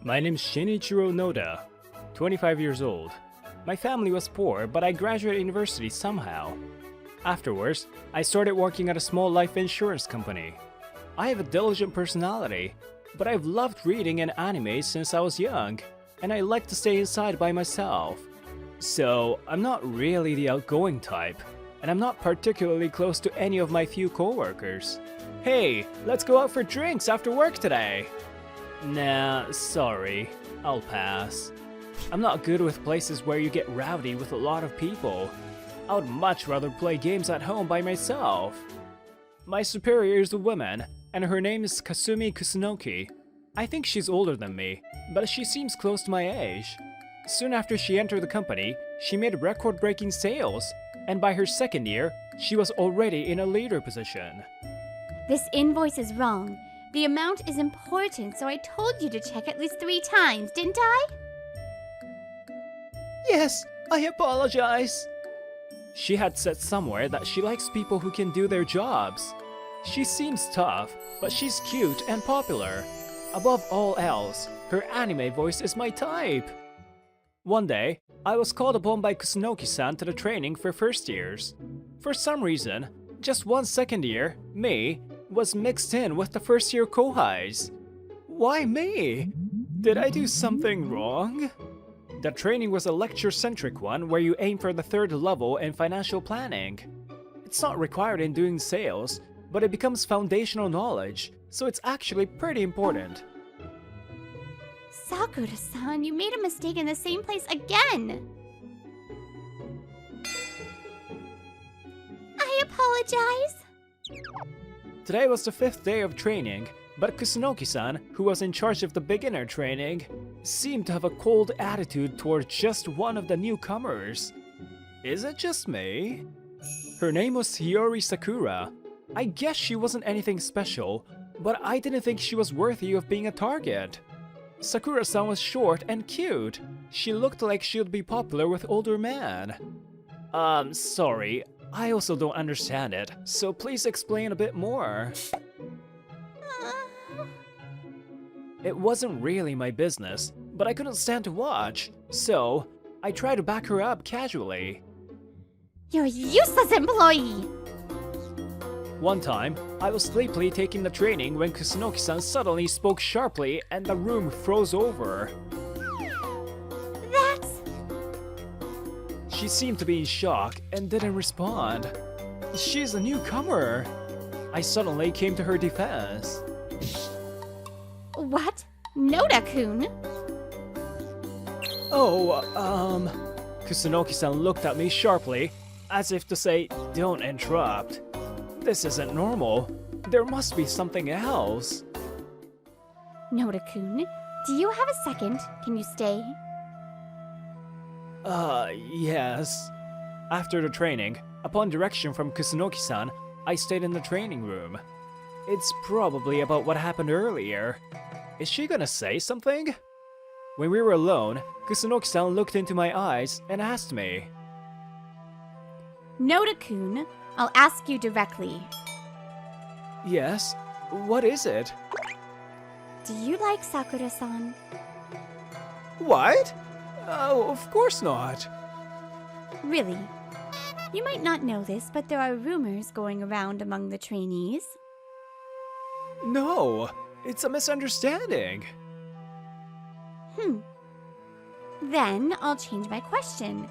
My name's Shinichiro Noda, 25 years old. My family was poor, but I graduated university somehow. Afterwards, I started working at a small life insurance company. I have a diligent personality, but I've loved reading and anime since I was young, and I like to stay inside by myself. So, I'm not really the outgoing type, and I'm not particularly close to any of my few coworkers. Hey, let's go out for drinks after work today! Nah, sorry, I'll pass. I'm not good with places where you get rowdy with a lot of people. I would much rather play games at home by myself. My superior is a woman, and her name is Kasumi Kusunoki. I think she's older than me, but she seems close to my age. Soon after she entered the company, she made record-breaking sales, and by her second year, she was already in a leader position. This invoice is wrong. The amount is important, so I told you to check at least 3 times, didn't I? Yes, I apologize. She had said somewhere that she likes people who can do their jobs. She seems tough, but she's cute and popular. Above all else, her anime voice is my type. One day, I was called upon by Kusunoki-san to the training for first years. For some reason, just one second year, me, was mixed in with the first year kohais. Why me? Did I do something wrong? The training was a lecture-centric one where you aim for the 3rd level in financial planning. It's not required in doing sales, but it becomes foundational knowledge, so it's actually pretty important. Sakura-san, you made a mistake in the same place again! I apologize! Today was the 5th day of training, but Kusunoki-san, who was in charge of the beginner training, seemed to have a cold attitude toward just one of the newcomers. Is it just me? Her name was Hiyori Sakura. I guess she wasn't anything special, but I didn't think she was worthy of being a target. Sakura-san was short and cute. She looked like she'd be popular with older men. Sorry, I also don't understand it, so please explain a bit more. It wasn't really my business, but I couldn't stand to watch, so I tried to back her up casually. You're a useless employee! One time, I was sleepily taking the training when Kusunoki-san suddenly spoke sharply and the room froze over. That's... She seemed to be in shock and didn't respond. She's a newcomer. I suddenly came to her defense. What? Noda-kun? Kusunoki-san looked at me sharply, as if to say, don't interrupt. This isn't normal. There must be something else. Noda-kun, do you have a second? Can you stay? Yes. After the training, upon direction from Kusunoki-san, I stayed in the training room. It's probably about what happened earlier. Is she gonna say something? When we were alone, Kusunoki-san looked into my eyes and asked me. Noda-kun, I'll ask you directly. Yes? What is it? Do you like Sakura-san? What? Oh, of course not. Really? You might not know this, but there are rumors going around among the trainees. No, it's a misunderstanding. Then I'll change my question.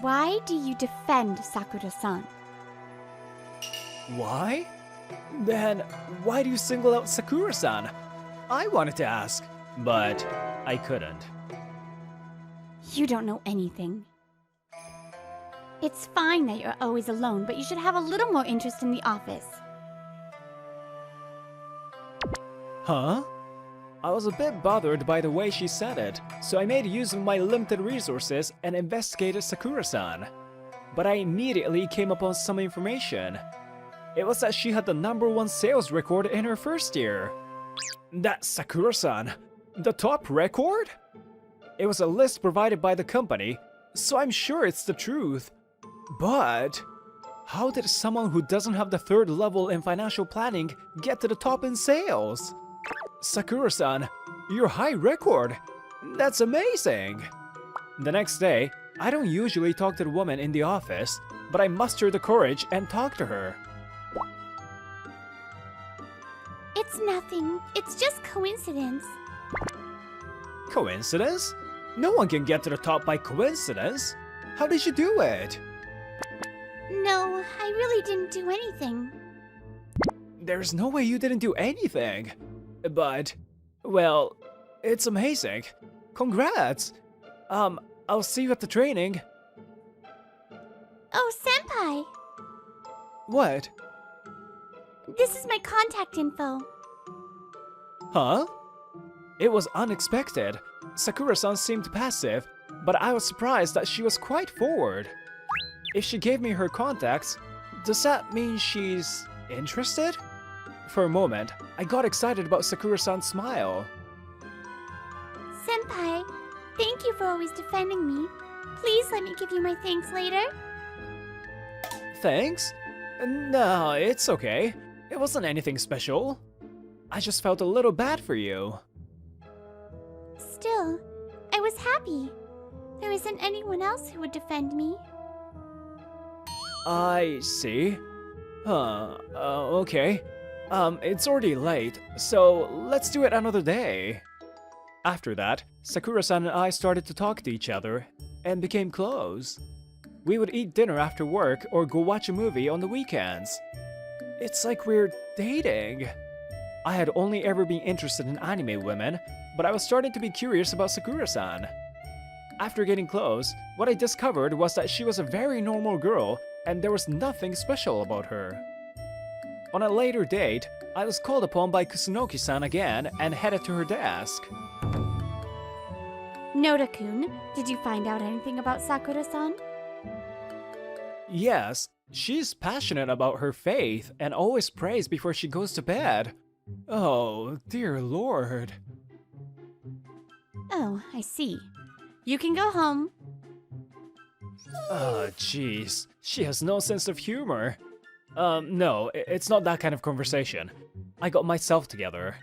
Why do you defend Sakura-san? Why? Then, why do you single out Sakura-san? I wanted to ask, but I couldn't. You don't know anything. It's fine that you're always alone, but you should have a little more interest in the office. Huh? I was a bit bothered by the way she said it, so I made use of my limited resources and investigated Sakura-san. But I immediately came upon some information. It was that she had the #1 sales record in her first year. That Sakura-san, the top record? It was a list provided by the company, so I'm sure it's the truth. But how did someone who doesn't have the 3rd level in financial planning get to the top in sales? Sakura-san, your high record! That's amazing! The next day, I don't usually talk to the woman in the office, but I muster the courage and talk to her. It's nothing. It's just coincidence. Coincidence? No one can get to the top by coincidence. How did you do it? No, I really didn't do anything. There's no way you didn't do anything. But, well, it's amazing. Congrats. I'll see you at the training. Oh, senpai! What? This is my contact info. Huh? It was unexpected. Sakura-san seemed passive, but I was surprised that she was quite forward. If she gave me her contacts, does that mean she's interested? For a moment, I got excited about Sakura-san's smile. Senpai, thank you for always defending me. Please let me give you my thanks later. Thanks? No, it's okay. It wasn't anything special. I just felt a little bad for you. Still, I was happy. There isn't anyone else who would defend me. I see. Okay. It's already late, so let's do it another day. After that, Sakura-san and I started to talk to each other and became close. We would eat dinner after work or go watch a movie on the weekends. It's like we're dating. I had only ever been interested in anime women, but I was starting to be curious about Sakura-san. After getting close, what I discovered was that she was a very normal girl and there was nothing special about her. On a later date, I was called upon by Kusunoki-san again and headed to her desk. Noda-kun, did you find out anything about Sakura-san? Yes, she's passionate about her faith and always prays before she goes to bed. Oh, dear Lord. Oh, I see. You can go home. Oh, jeez. She has no sense of humor. No, it's not that kind of conversation. I got myself together.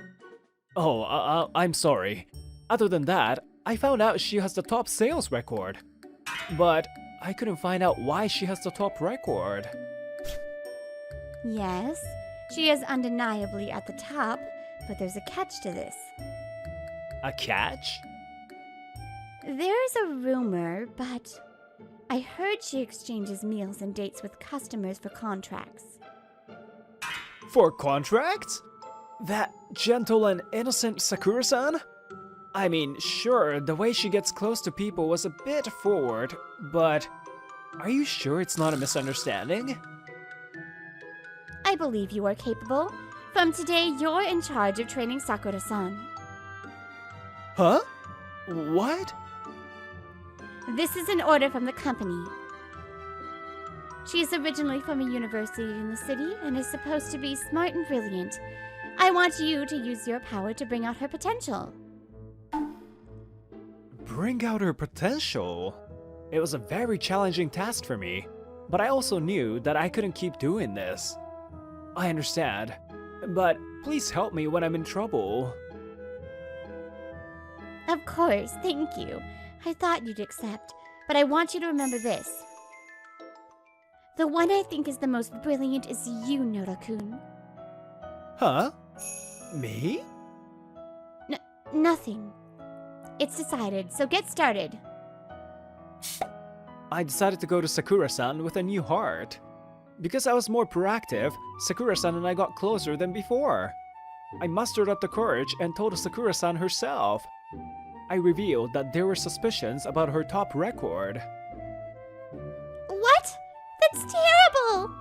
Oh, I'm sorry. Other than that, I found out she has the top sales record. But I couldn't find out why she has the top record. Yes, she is undeniably at the top, but there's a catch to this. A catch? There is a rumor, but I heard she exchanges meals and dates with customers for contracts. For contracts? That gentle and innocent Sakura-san? I mean, sure, the way she gets close to people was a bit forward, but are you sure it's not a misunderstanding? I believe you are capable. From today, you're in charge of training Sakura-san. Huh? What? This is an order from the company. She is originally from a university in the city and is supposed to be smart and brilliant. I want you to use your power to bring out her potential. Bring out her potential? It was a very challenging task for me, but I also knew that I couldn't keep doing this. I understand, but please help me when I'm in trouble. Of course, thank you. I thought you'd accept, but I want you to remember this. The one I think is the most brilliant is you, Noda-kun. Huh? Me? Nothing. It's decided, so get started. I decided to go to Sakura-san with a new heart. Because I was more proactive, Sakura-san and I got closer than before. I mustered up the courage and told Sakura-san herself. I revealed that there were suspicions about her top record. What? That's terrible!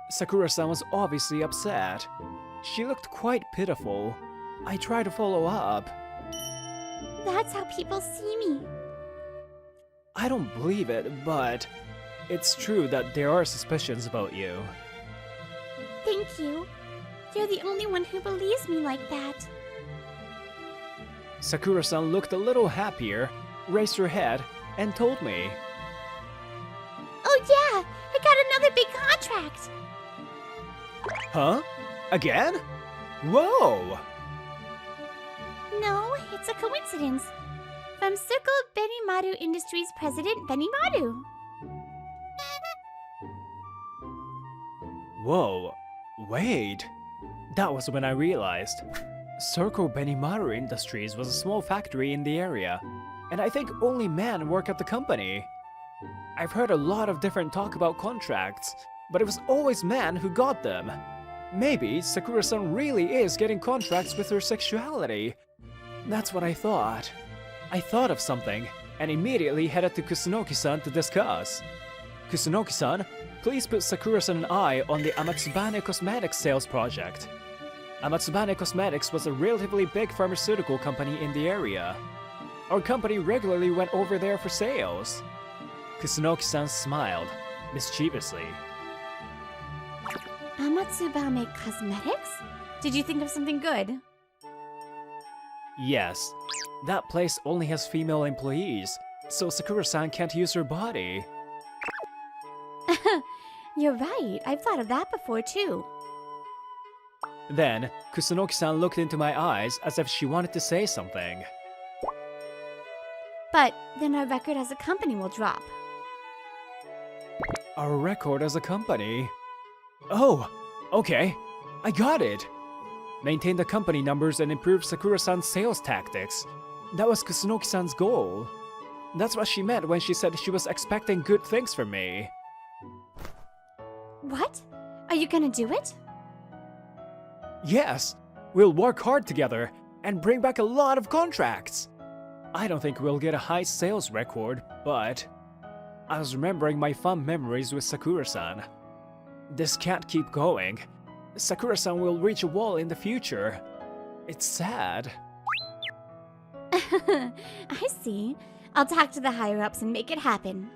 Sakura-san was obviously upset. She looked quite pitiful. I tried to follow up. That's how people see me. I don't believe it, but it's true that there are suspicions about you. Thank you. You're the only one who believes me like that. Sakura-san looked a little happier, raised her head, and told me. Oh yeah, I got another big contract. Huh? Again? Whoa! Oh, it's a coincidence. From Circle Benimaru Industries President Benimaru. Whoa, wait. That was when I realized. Circle Benimaru Industries was a small factory in the area, and I think only men work at the company. I've heard a lot of different talk about contracts, but it was always men who got them. Maybe Sakura-san really is getting contracts with her sexuality. That's what I thought. I thought of something, and immediately headed to Kusunoki-san to discuss. Kusunoki-san, please put Sakura-san and I on the Amatsubane Cosmetics sales project. Amatsubane Cosmetics was a relatively big pharmaceutical company in the area. Our company regularly went over there for sales. Kusunoki-san smiled, mischievously. Amatsubame Cosmetics? Did you think of something good? Yes, that place only has female employees, so Sakura-san can't use her body. You're right, I've thought of that before too. Then, Kusunoki-san looked into my eyes as if she wanted to say something. But then our record as a company will drop. Our record as a company? Oh, okay, I got it! Maintain the company numbers and improve Sakura-san's sales tactics. That was Kusunoki-san's goal. That's what she meant when she said she was expecting good things from me. What? Are you gonna do it? Yes, we'll work hard together and bring back a lot of contracts. I don't think we'll get a high sales record, but I was remembering my fun memories with Sakura-san. This can't keep going. Sakura-san will reach a wall in the future. It's sad. I see. I'll talk to the higher-ups and make it happen.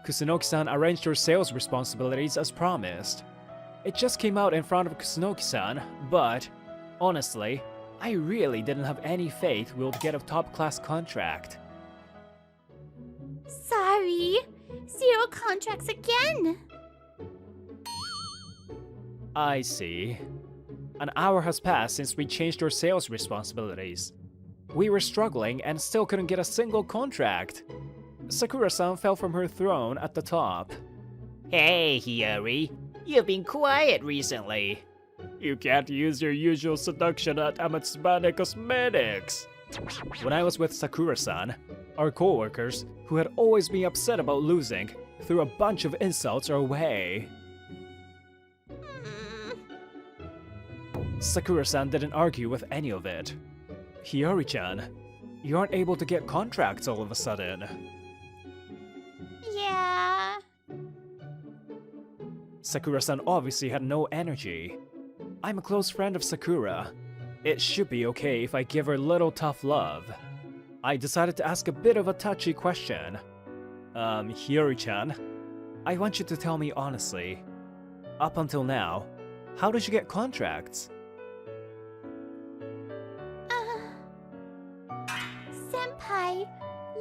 Kusunoki-san arranged her sales responsibilities as promised. It just came out in front of Kusunoki-san, but honestly, I really didn't have any faith we'll get a top-class contract. Sorry. 0 contracts again. I see. An hour has passed since we changed our sales responsibilities. We were struggling and still couldn't get a single contract. Sakura-san fell from her throne at the top. Hey, Hiyori. You've been quiet recently. You can't use your usual seduction at Amatsubane Cosmetics. When I was with Sakura-san, our coworkers, who had always been upset about losing, threw a bunch of insults our way. Sakura-san didn't argue with any of it. Hiyori-chan, you aren't able to get contracts all of a sudden. Yeah. Sakura-san obviously had no energy. I'm a close friend of Sakura. It should be okay if I give her a little tough love. I decided to ask a bit of a touchy question. Hiyori-chan, I want you to tell me honestly. Up until now, how did you get contracts? Senpai,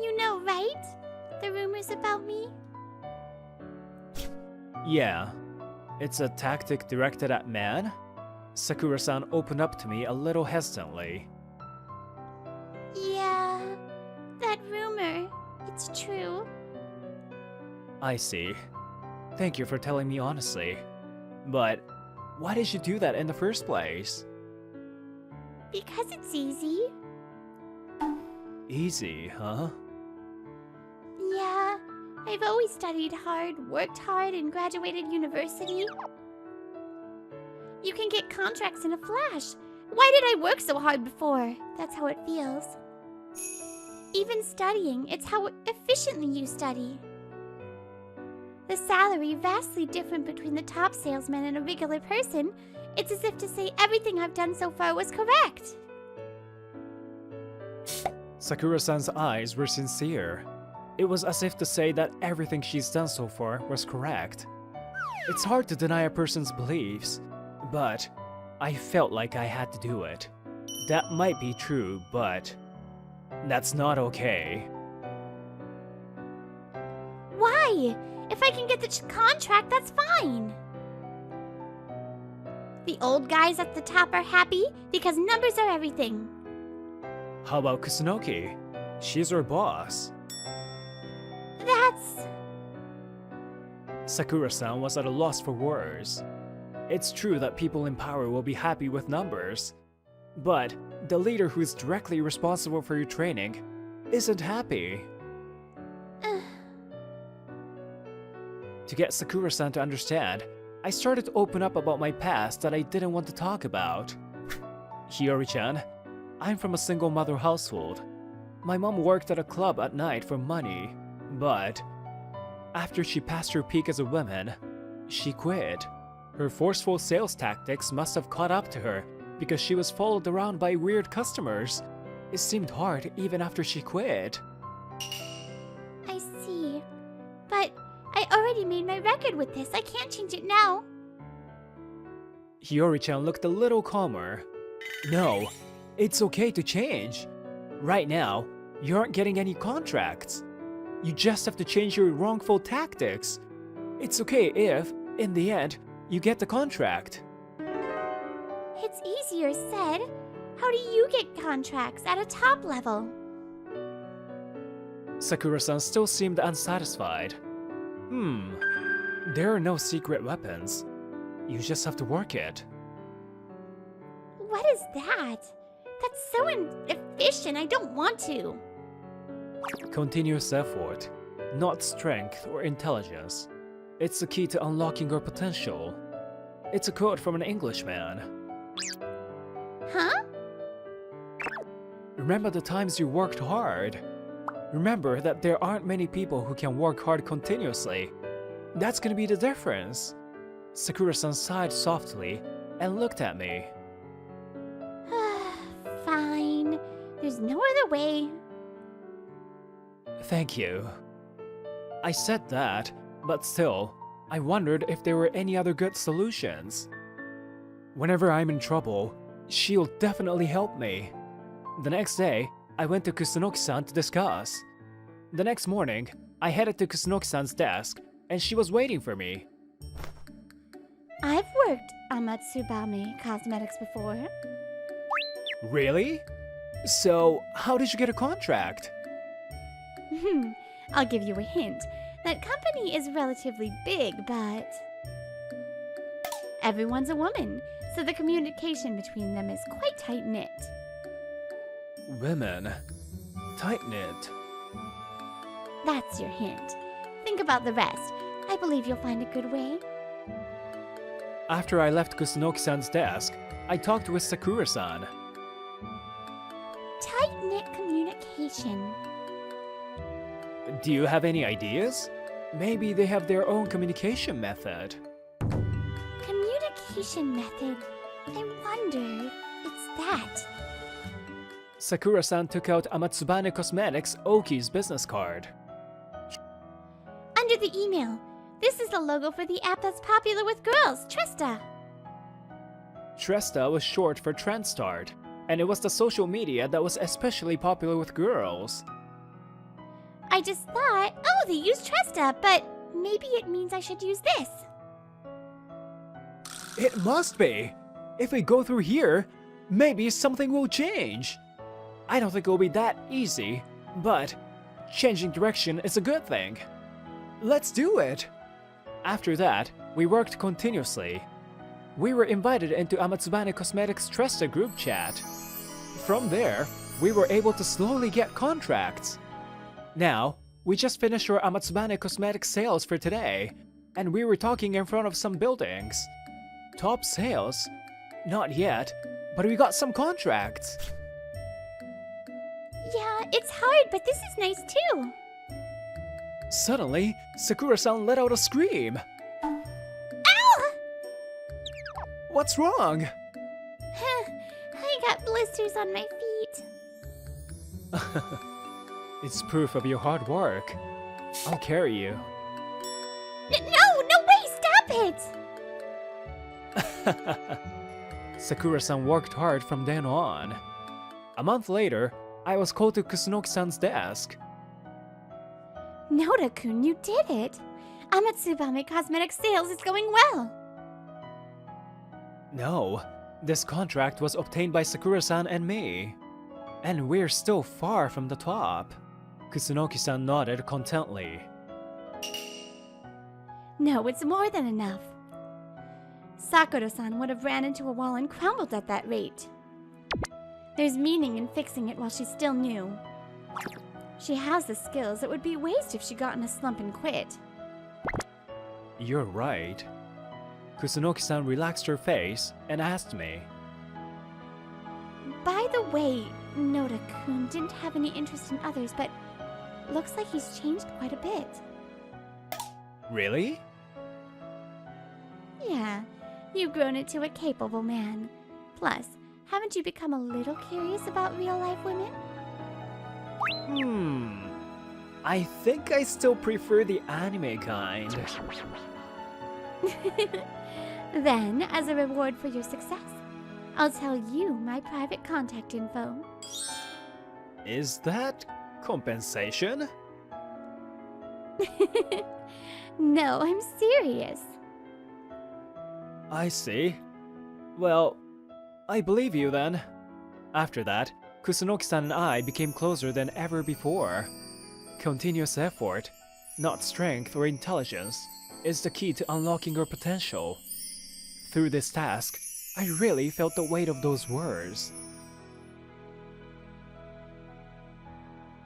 you know, right? The rumors about me? Yeah. It's a tactic directed at men? Sakura-san opened up to me a little hesitantly. Yeah, that rumor. It's true. I see. Thank you for telling me honestly. But why did you do that in the first place? Because it's easy. Easy, huh? Yeah, I've always studied hard, worked hard, and graduated university. You can get contracts in a flash. Why did I work so hard before? That's how it feels. Even studying, it's how efficiently you study. The salary vastly different between the top salesman and a regular person. It's as if to say everything I've done so far was correct. Sakura-san's eyes were sincere. It was as if to say that everything she's done so far was correct. It's hard to deny a person's beliefs, but I felt like I had to do it. That might be true, but that's not okay. Why? If I can get the contract, that's fine. The old guys at the top are happy because numbers are everything. How about Kusunoki? She's our boss. That's... Sakura-san was at a loss for words. It's true that people in power will be happy with numbers, but the leader who's directly responsible for your training isn't happy. To get Sakura-san to understand, I started to open up about my past that I didn't want to talk about. Hiyori-chan, I'm from a single mother household. My mom worked at a club at night for money, but after she passed her peak as a woman, she quit. Her forceful sales tactics must have caught up to her because she was followed around by weird customers. It seemed hard even after she quit. I see. But I already made my record with this. I can't change it now. Hiyori-chan looked a little calmer. No, it's okay to change. Right now, you aren't getting any contracts. You just have to change your wrongful tactics. It's okay if, in the end, you get the contract. It's easier said. How do you get contracts at a top level? Sakura-san still seemed unsatisfied. There are no secret weapons. You just have to work it. What is that? That's so inefficient. I don't want to. Continuous effort, not strength or intelligence. It's the key to unlocking your potential. It's a quote from an Englishman. Huh? Remember the times you worked hard. Remember that there aren't many people who can work hard continuously. That's gonna be the difference. Sakura-san sighed softly and looked at me. Fine. There's no other way. Thank you. I said that, but still, I wondered if there were any other good solutions. Whenever I'm in trouble, she'll definitely help me. The next day, I went to Kusunoki-san to discuss. The next morning, I headed to Kusunoki-san's desk, and she was waiting for me. I've worked on Matsubame Cosmetics before. Really? So, how did you get a contract? I'll give you a hint. That company is relatively big, but everyone's a woman, so the communication between them is quite tight-knit. Women. Tight-knit. That's your hint. Think about the rest. I believe you'll find a good way. After I left Kusunoki-san's desk, I talked with Sakura-san. Tight-knit communication. Do you have any ideas? Maybe they have their own communication method. Communication method? I wonder if it's that. Sakura-san took out Amatsubane Cosmetics Oki's business card. Under the email. This is the logo for the app that's popular with girls, Tresta. Tresta was short for Trendstart, and it was the social media that was especially popular with girls. I just thought, oh, they use Tresta, but maybe it means I should use this. It must be! If we go through here, maybe something will change. I don't think it will be that easy, but changing direction is a good thing. Let's do it! After that, we worked continuously. We were invited into Amatsubane Cosmetics Tresta group chat. From there, we were able to slowly get contracts. Now, we just finished our Amatsubane Cosmetics sales for today, and we were talking in front of some buildings. Top sales? Not yet, but we got some contracts. Yeah, it's hard, but this is nice too. Suddenly, Sakura-san let out a scream. Ow! What's wrong? I got blisters on my feet. It's proof of your hard work. I'll carry you. No way, stop it! Sakura-san worked hard from then on. A month later, I was called to Kusunoki-san's desk. Noda-kun, you did it! Amatsubame Cosmetics sales is going well. No, this contract was obtained by Sakura-san and me. And we're still far from the top. Kusunoki-san nodded contently. No, it's more than enough. Sakura-san would have ran into a wall and crumbled at that rate. There's meaning in fixing it while she's still new. She has the skills. It would be waste if she got in a slump and quit. You're right. Kusunoki-san relaxed her face and asked me. By the way, Noda-kun didn't have any interest in others, but looks like he's changed quite a bit. Really? Yeah, you've grown into a capable man. Plus, haven't you become a little curious about real-life women? I think I still prefer the anime kind. Then, as a reward for your success, I'll tell you my private contact info. Is that compensation? No, I'm serious. I see. Well, I believe you then. After that, Kusunoki-san and I became closer than ever before. Continuous effort, not strength or intelligence, is the key to unlocking your potential. Through this task, I really felt the weight of those words.